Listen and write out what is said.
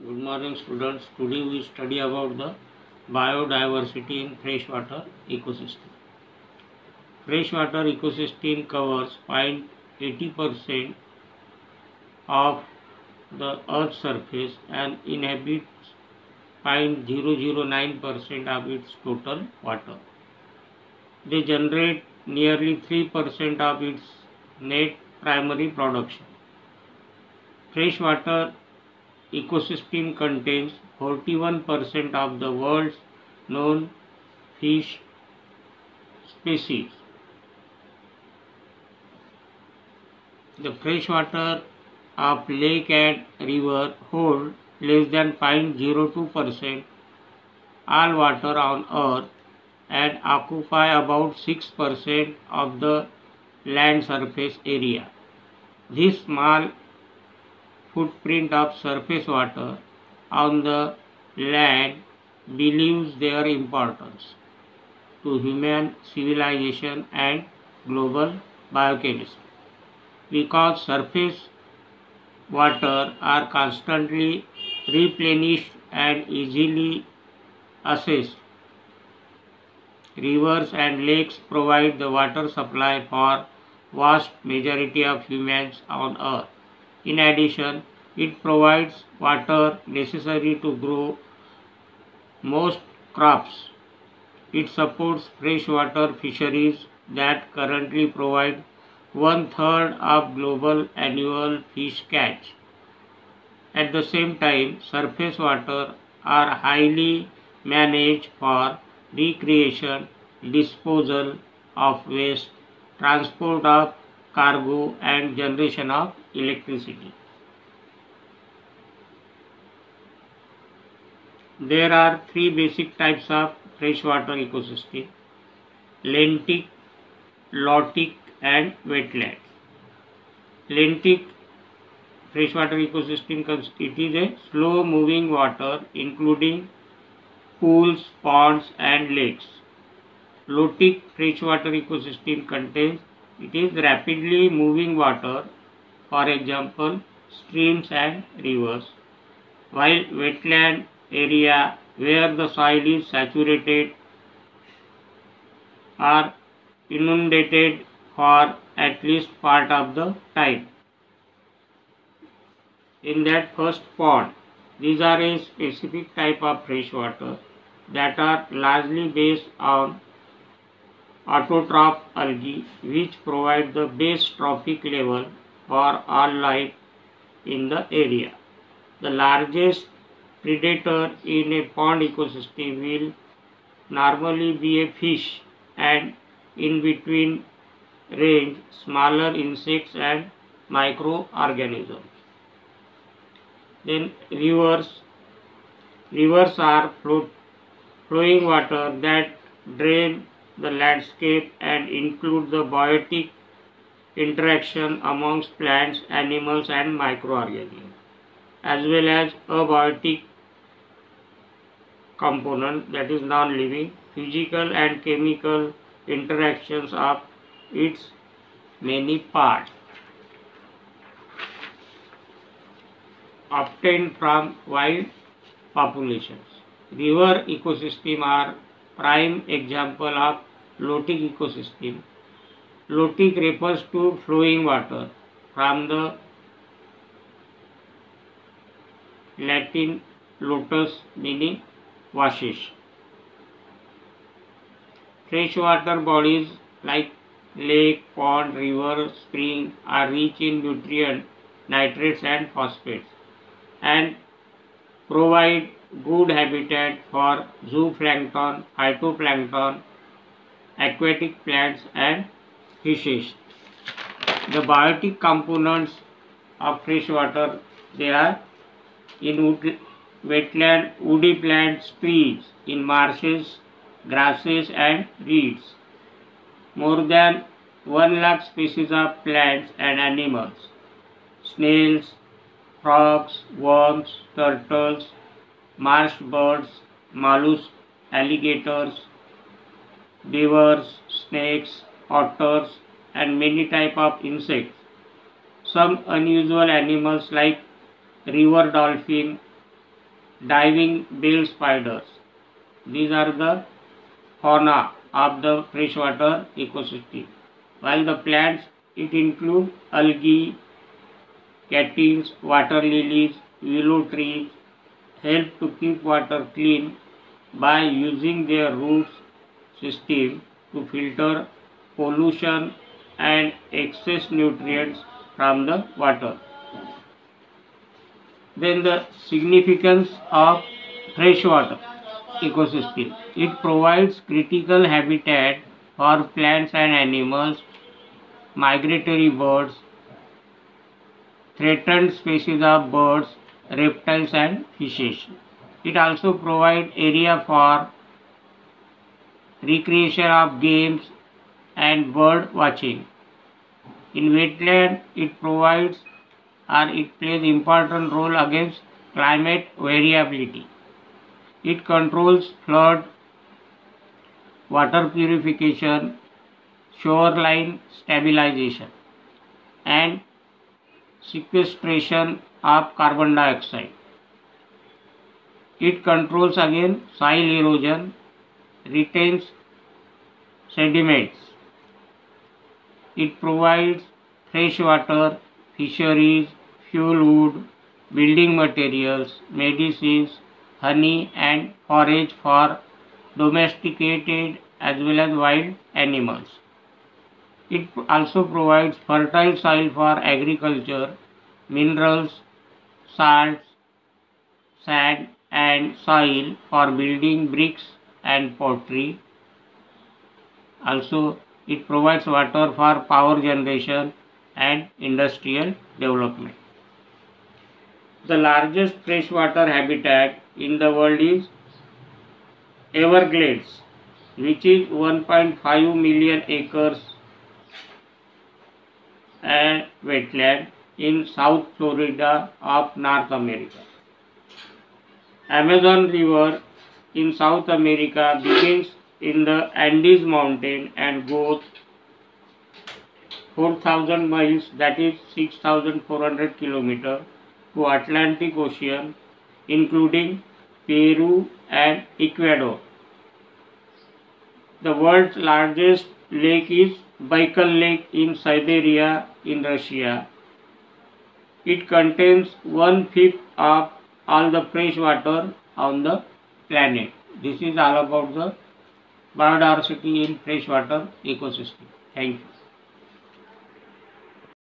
Good morning students. Today we study about the biodiversity in freshwater ecosystem. Freshwater ecosystem covers 0.80% of the earth's surface and inhabits 0.009% of its total water. They generate nearly 3% of its net primary production. Freshwater ecosystem contains 41% of the world's known fish species. The freshwater of lake and river hold less than 0.02% all water on earth and occupy about 6% of the land surface area. This small footprint of surface water on the land believes their importance to human civilization and global biochemistry. Because surface water are constantly replenished and easily accessed, rivers and lakes provide the water supply for vast majority of humans on earth. In addition, it provides water necessary to grow most crops. It supports freshwater fisheries that currently provide one-third of global annual fish catch. At the same time, surface water are highly managed for recreation, disposal of waste, transport of cargo, and generation of electricity. There are three basic types of freshwater ecosystem: lentic, lotic, and wetlands. Lentic freshwater ecosystem it is a slow moving water including pools, ponds, and lakes. Lotic freshwater ecosystem contains it is rapidly moving water, for example streams and rivers, while wetland area where the soil is saturated or inundated for at least part of the time. In that first pond, these are a specific type of freshwater that are largely based on autotroph algae which provide the base trophic level for all life in the area. The largest predator in a pond ecosystem will normally be a fish, and in between range smaller insects and microorganisms. Then rivers. Rivers are flowing water that drain the landscape and include the biotic interaction amongst plants, animals, and microorganisms, as well as abiotic component, that is non-living, physical and chemical interactions of its many parts obtained from wild populations. River ecosystem are prime example of lotic ecosystem. Lotic refers to flowing water, from the Latin lotus meaning washes. Freshwater bodies like lake, pond, river, spring are rich in nutrients, nitrates and phosphates, and provide good habitat for zooplankton, phytoplankton, aquatic plants and fishes. The biotic components of freshwater, they are in wetland, woody plants, trees, in marshes, grasses and reeds. More than 1 lakh species of plants and animals, snails, frogs, worms, turtles, marsh birds, mollusks, alligators, beavers, snakes, otters, and many types of insects. Some unusual animals like river dolphin, diving bell spiders. These are the fauna of the freshwater ecosystem. While the plants, it includes algae, cattails, water lilies, willow trees, help to keep water clean by using their roots system to filter pollution and excess nutrients from the water. Then the significance of freshwater ecosystem. It provides critical habitat for plants and animals, migratory birds, threatened species of birds, reptiles and fishes. It also provides area for recreation of games and bird watching. In wetland, it plays important role against climate variability. It controls flood, water purification, shoreline stabilization, and sequestration of carbon dioxide. It controls again soil erosion, retains sediments. It provides fresh water, fisheries, fuel wood, building materials, medicines, honey and forage for domesticated as well as wild animals. It also provides fertile soil for agriculture, minerals, salts, sand and soil for building bricks and pottery. Also, it provides water for power generation and industrial development. The largest freshwater habitat in the world is Everglades, which is 1.5 million acres and wetland in South Florida of North America. Amazon River in South America begins in the Andes mountain and goes 4,000 miles, that is 6,400 kilometers, to Atlantic Ocean, including Peru and Ecuador. The world's largest lake is Baikal Lake in Siberia in Russia. It contains 1/5 of all the fresh water on the planet. This is all about the biodiversity in freshwater ecosystem. Thank you.